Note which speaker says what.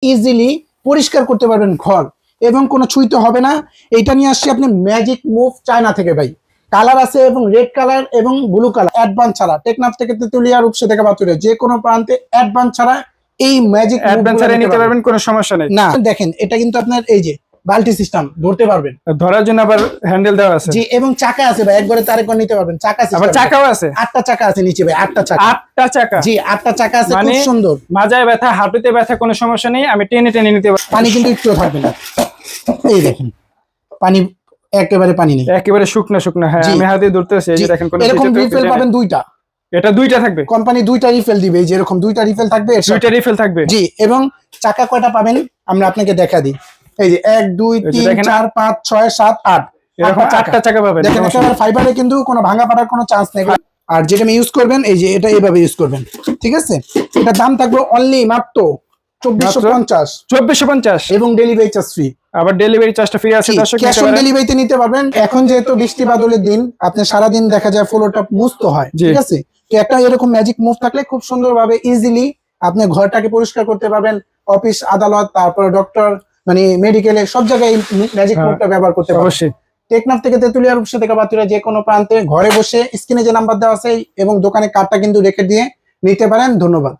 Speaker 1: Easily পরিষ্কার করতে পারবেন ঘর, এবং কোনো ছুঁইতে হবে না। এটা নিয়ে আসছি আপনি ম্যাজিক মুভ চায়না থেকে ভাই। কালার আছে এবং রেড কালার এবং ব্লু কালার, অ্যাডভান্স ছাড়া। টেকনাফ থেকে তেতুলিয়া, রূপসা থেকে বাতুরিয়া, যে কোনো প্রান্তে অ্যাডভান্স ছাড়া এই ম্যাজিক
Speaker 2: অ্যাডভান্স ছাড়া নিতে পারবেন, কোনো সমস্যা নেই।
Speaker 1: না দেখেন, এটা কিন্তু আপনার এই যে বাল্টি সিস্টেম, ধরতে পারবেন,
Speaker 2: ধরার জন্য আবার হ্যান্ডেল দেওয়া আছে।
Speaker 1: জি, এবং চাকা আছে ভাই, একবারে তারেকবার নিতে পারবেন। চাকা আছে,
Speaker 2: আবার চাকাও আছে,
Speaker 1: 8টা চাকা আছে নিচে ভাই, 8টা চাকা।
Speaker 2: 8টা চাকা,
Speaker 1: জি 8টা চাকা আছে,
Speaker 2: মানে
Speaker 1: খুব সুন্দর।
Speaker 2: মাজায় ব্যথা, হাঁটুতে ব্যথা, কোনো সমস্যা নেই, আমি টেনে টেনে নিতে পারবো।
Speaker 1: পানি কিন্তু একটু থাকবে না, এই দেখেন পানি একেবারে পানি নেই,
Speaker 2: একেবারে শুকনা শুকনা। হ্যাঁ, আমি হাতে ধরতেছি, এই যে দেখেন। কোন
Speaker 1: এরকম রিফিল পাবেন দুইটা,
Speaker 2: এটা দুইটা থাকবে,
Speaker 1: কোম্পানি দুইটা রিফিল দিবে, এই যে এরকম দুইটা রিফিল থাকবে,
Speaker 2: দুইটা রিফিল থাকবে।
Speaker 1: জি, এবং চাকা কয়টা পাবেন আমরা আপনাকে দেখা দিই। এই যে 1 2 3 4 5 6 7 8,
Speaker 2: এরকম 8টা চাকা পাবেন।
Speaker 1: দেখেন একেবারে ফাইবারে, কিন্তু কোনো ভাঙা পাড়ার কোনো চান্স নেই। আর যেটা আমি ইউজ করবেন, এই যে এটা এইভাবে ইউজ করবেন, ঠিক আছে? এটা দাম থাকবে অনলি মাত্র 2450,
Speaker 2: 2450,
Speaker 1: এবং ডেলিভারি চার্জ ফ্রি।
Speaker 2: আবার ডেলিভারি চার্জটা ফ্রি আছে দর্শক,
Speaker 1: ক্যাশ অন ডেলিভারিতে নিতে পারবেন। এখন যেহেতু বৃষ্টি বাদলের দিন, আপনি সারা দিন দেখা যায় ফ্লোরটা মুছতে হয়, ঠিক আছে? তো একটা এরকম ম্যাজিক মুভ থাকলে খুব সুন্দরভাবে ইজিলি আপনি ঘরটাকে পরিষ্কার করতে পারবেন। অফিস, আদালত, তারপরে ডক্টর, মানে মেডিকেলে, সব জায়গায় ম্যাজিক মুভটা ব্যবহার করতে পারবেন। অবশ্যই টেকনাফ থেকে তেতুলিয়া, রূপসা থেকে বাতুরিয়া, যে কোনো প্রান্তে ঘরে বসে স্ক্রিনে যে নাম্বার দেওয়া আছে এবং দোকানে কার্ডটা কিন্তু রেখে দিয়ে নিতে পারেন। ধন্যবাদ।